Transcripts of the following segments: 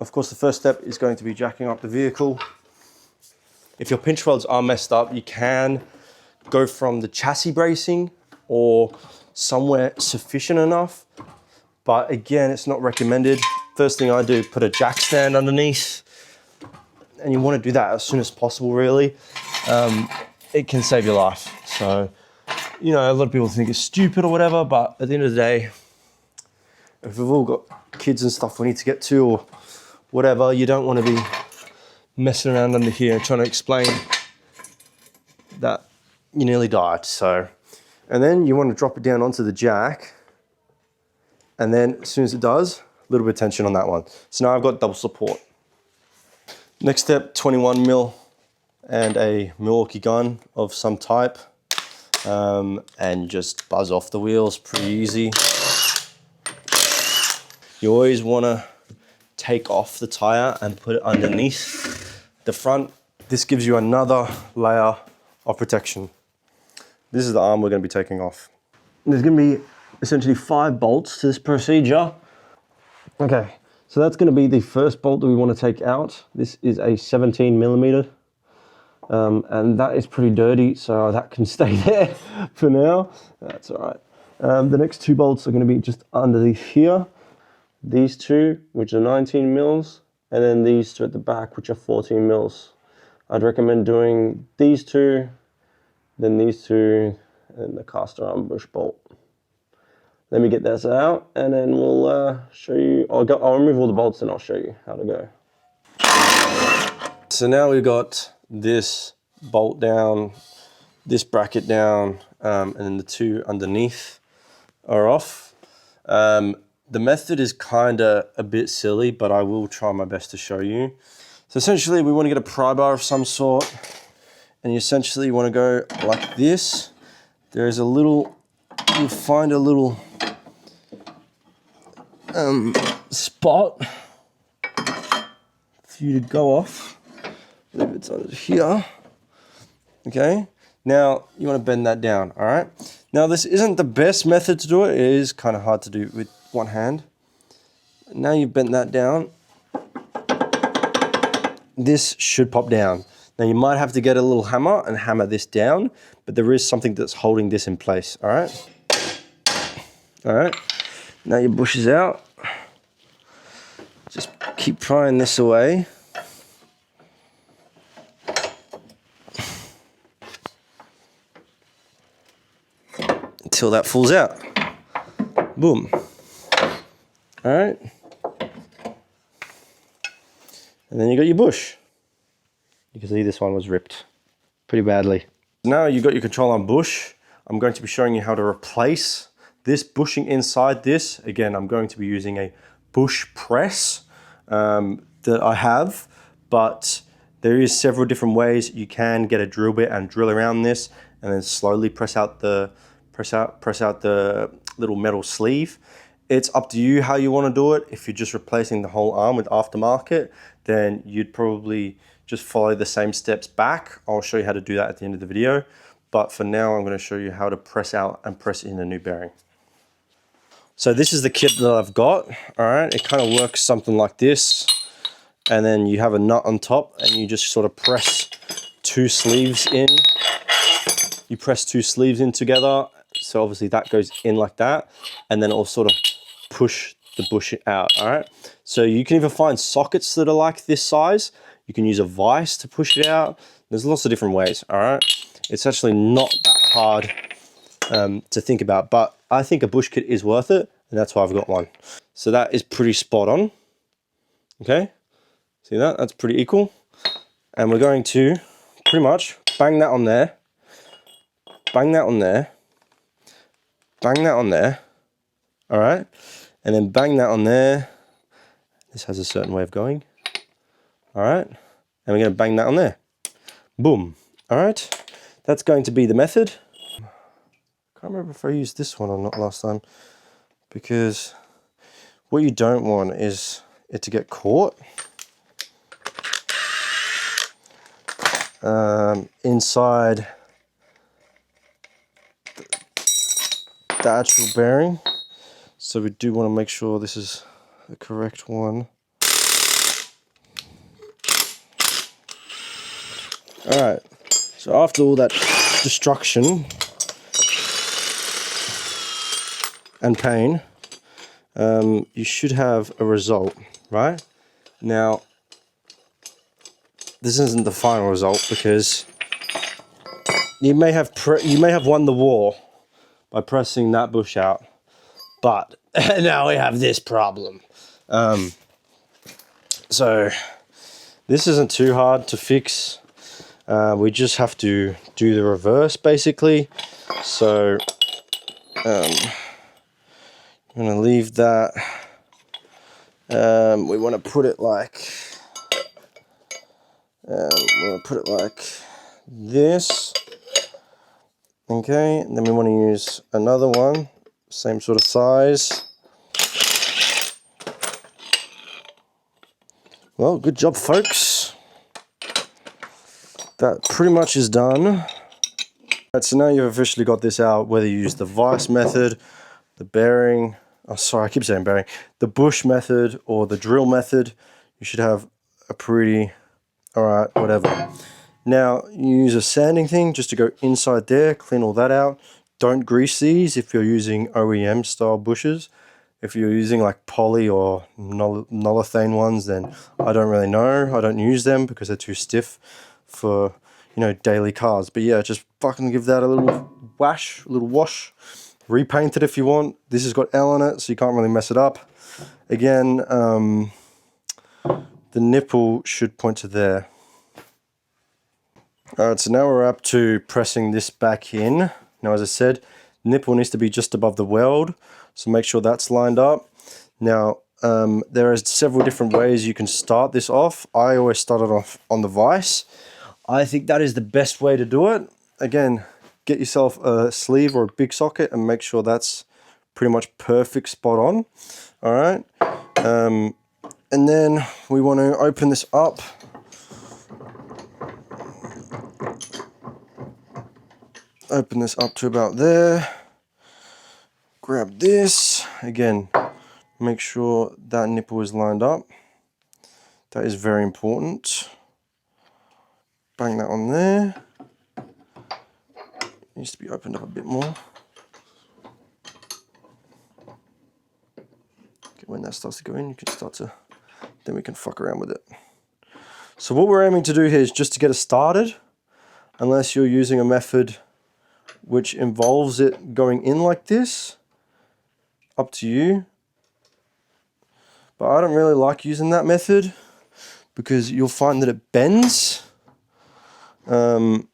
Of course, the first step is going to be jacking up the vehicle. If your pinch rods are messed up, you can go from the chassis bracing or somewhere sufficient enough. But again, it's not recommended. First thing I do, put a jack stand underneath. And you want to do that as soon as possible, really. It can save your life. So, you know, a lot of people think it's stupid or whatever, but at the end of the day, if we've all got kids and stuff we need to get to or whatever, you don't want to be messing around under here and trying to explain that you nearly died. So, and then you want to drop it down onto the jack. And then as soon as it does, a little bit of tension on that one. So now I've got double support. Next step, 21 mil and a Milwaukee gun of some type. And just buzz off the wheels, pretty easy. You always want to take off the tire and put it underneath the front. This gives you another layer of protection. This is the arm we're going to be taking off. There's going to be essentially 5 bolts to this procedure. Okay, so that's going to be the first bolt that we want to take out. This is a 17 millimeter. And that is pretty dirty, so that can stay there for now. That's all right. The next 2 bolts are going to be just underneath here. These 2, which are 19 mils, and then these 2 at the back, which are 14 mils. I'd recommend doing these 2, then these 2, and the caster arm bush bolt. Let me get this out, and then we'll show you. I'll remove all the bolts, and I'll show you how to go. So now we've got this bolt down, this bracket down, and then the 2 underneath are off. The method is kind of a bit silly, but I will try my best to show you. So essentially we want to get a pry bar of some sort, and you essentially want to go like this. There's a little, you'll find a little spot for you to go off. I believe it's under here. Okay, now you want to bend that down, all right? Now this isn't the best method to do it. It is kind of hard to do with one hand. Now you've bent that down. This should pop down. Now you might have to get a little hammer and hammer this down, but there is something that's holding this in place, all right? All right, now your bush is out. Just keep prying this away. Until that falls out. Boom. All right. And then you got your bush. You can see this one was ripped pretty badly. Now you've got your control arm bush. I'm going to be showing you how to replace this bushing inside this. Again, I'm going to be using a bush press that I have, but there is several different ways. You can get a drill bit and drill around this and then slowly press out the little metal sleeve. It's up to you how you want to do it. If you're just replacing the whole arm with aftermarket, then you'd probably just follow the same steps back. I'll show you how to do that at the end of the video. But for now, I'm going to show you how to press out and press in a new bearing. So this is the kit that I've got. All right, it kind of works something like this. And then you have a nut on top and you just sort of press 2 sleeves in. You press 2 sleeves in together. So obviously that goes in like that. And then it'll sort of push the bush out, all right? So you can either find sockets that are like this size. You can use a vise to push it out. There's lots of different ways, all right? It's actually not that hard to think about, but I think a bush kit is worth it, and that's why I've got one. So that is pretty spot on, okay? See that? That's pretty equal. And we're going to pretty much bang that on there, bang that on there, bang that on there, all right? And then bang that on there. This has a certain way of going, all right? And we're gonna bang that on there. Boom, all right? That's going to be the method. I can't remember if I used this one or not last time, because what you don't want is it to get caught inside the actual bearing. So we do want to make sure this is the correct one. All right, so after all that destruction and pain, you should have a result, right? Now, this isn't the final result because you may have won the war by pressing that bush out, but now we have this problem. So this isn't too hard to fix. We just have to do the reverse basically. So I'm gonna leave that. We want to put it like this. Okay, and then we want to use another one, same sort of size. Well, good job, folks. That pretty much is done. Right, so now you've officially got this out, whether you use the vise method, the bearing, oh sorry, I keep saying bearing, the bush method or the drill method, you should have a pretty, all right, whatever. Now, you use a sanding thing just to go inside there, clean all that out. Don't grease these if you're using OEM style bushes. If you're using like poly or nolithane ones, then I don't really know. I don't use them because they're too stiff for, you know, daily cars. But yeah, just fucking give that a little wash, repaint it if you want. This has got L in it, so you can't really mess it up. Again, the nipple should point to there. Alright, so now we're up to pressing this back in. Now, as I said, nipple needs to be just above the weld, so make sure that's lined up. Now, there are several different ways you can start this off. I always start it off on the vise. I think that is the best way to do it. Again, get yourself a sleeve or a big socket and make sure that's pretty much perfect, spot on. Alright, and then we want to open this up. Open this up to about there. Grab this. Again, make sure that nipple is lined up. That is very important. Bang that on there. Needs to be opened up a bit more. Okay, when that starts to go in, you can start to, then we can fuck around with it. So what we're aiming to do here is just to get it started, unless you're using a method which involves it going in like this. Up to you. But I don't really like using that method because you'll find that it bends. And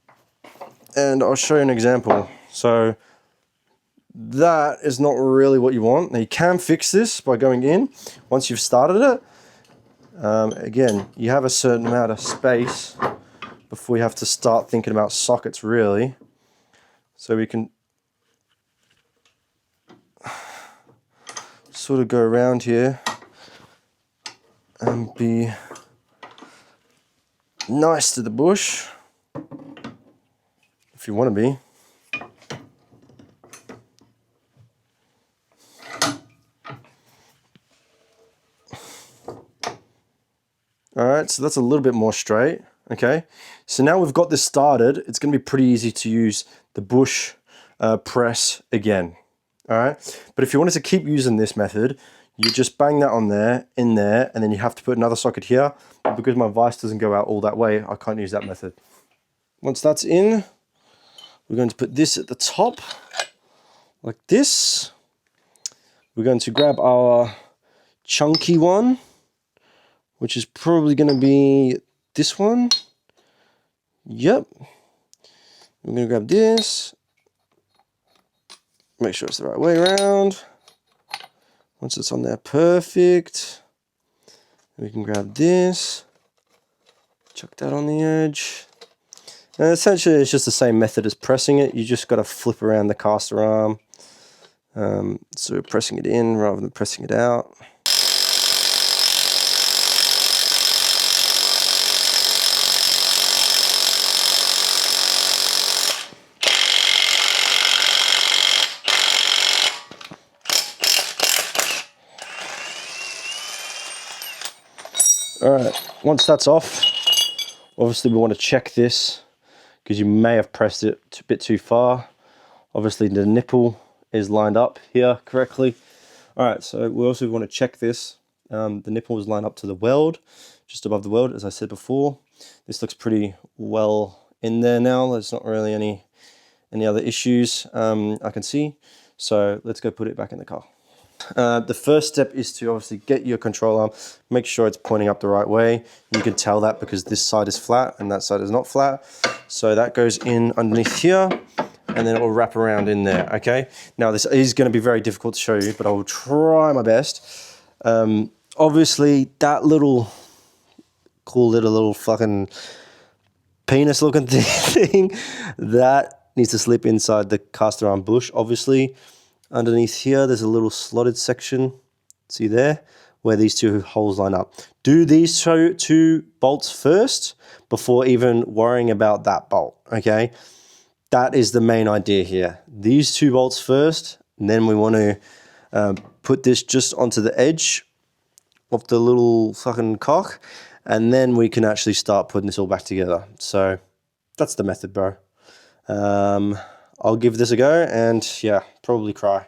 I'll show you an example. So that is not really what you want. Now you can fix this by going in once you've started it. Again, you have a certain amount of space before you have to start thinking about sockets really. So we can sort of go around here and be nice to the bush, if you want to be. Alright, so that's a little bit more straight. Okay, so now we've got this started, it's going to be pretty easy to use the bush press again. Alright, but if you wanted to keep using this method, you just bang that on there, in there, and then you have to put another socket here. But because my vise doesn't go out all that way, I can't use that method. Once that's in, we're going to put this at the top, like this. We're going to grab our chunky one, which is probably going to be this one. Yep. We're going to grab this. Make sure it's the right way around. Once it's on there, perfect. We can grab this. Chuck that on the edge. And essentially, it's just the same method as pressing it. You just got to flip around the caster arm. So we're pressing it in rather than pressing it out. Alright, once that's off, obviously we want to check this because you may have pressed it a bit too far. Obviously the nipple is lined up here correctly. All right, so we also want to check this. The nipple is lined up to the weld, just above the weld, as I said before. This looks pretty well in there now. There's not really any other issues I can see. So let's go put it back in the car. The first step is to obviously get your control arm, make sure it's pointing up the right way. You can tell that because this side is flat and that side is not flat. So that goes in underneath here, and then it will wrap around in there, okay? Now this is going to be very difficult to show you, but I will try my best. Obviously that little, call it a little fucking penis looking thing, that needs to slip inside the caster arm bush. Obviously underneath here there's a little slotted section, see there, where these two holes line up. Do these two bolts first before even worrying about that bolt, okay? That is the main idea here. These two bolts first, and then we want to put this just onto the edge of the little fucking cock, and then we can actually start putting this all back together. So that's the method, bro. I'll give this a go, and yeah, probably cry.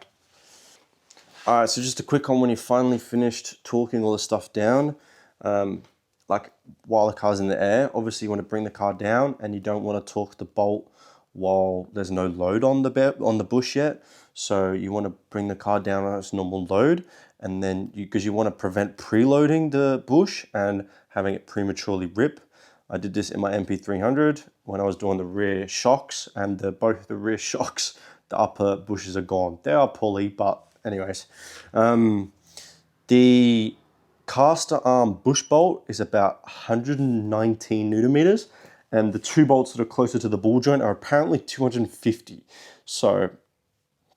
All right, so just a quick one when you finally finished torquing all the stuff down, like while the car's in the air, obviously you want to bring the car down, and you don't want to torque the bolt while there's no load on the bush yet. So you want to bring the car down on its normal load, and then because you want to prevent preloading the bush and having it prematurely rip. I did this in my MP300 when I was doing the rear shocks, and both the rear shocks, the upper bushes are gone. They are pulley, but anyways. The caster arm bush bolt is about 119 Newton meters, and the two bolts that are closer to the ball joint are apparently 250. So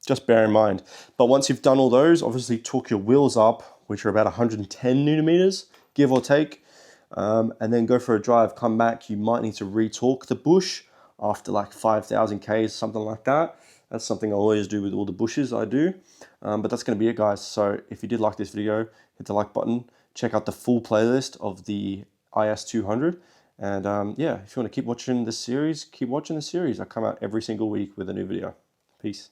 just bear in mind. But once you've done all those, obviously torque your wheels up, which are about 110 Newton meters, give or take, and then go for a drive, come back. You might need to re-torque the bush after like 5,000 Ks, something like that. That's something I always do with all the bushes I do. But that's going to be it, guys. So if you did like this video, hit the like button. Check out the full playlist of the IS200. And yeah, if you want to keep watching this series, keep watching the series. I come out every single week with a new video. Peace.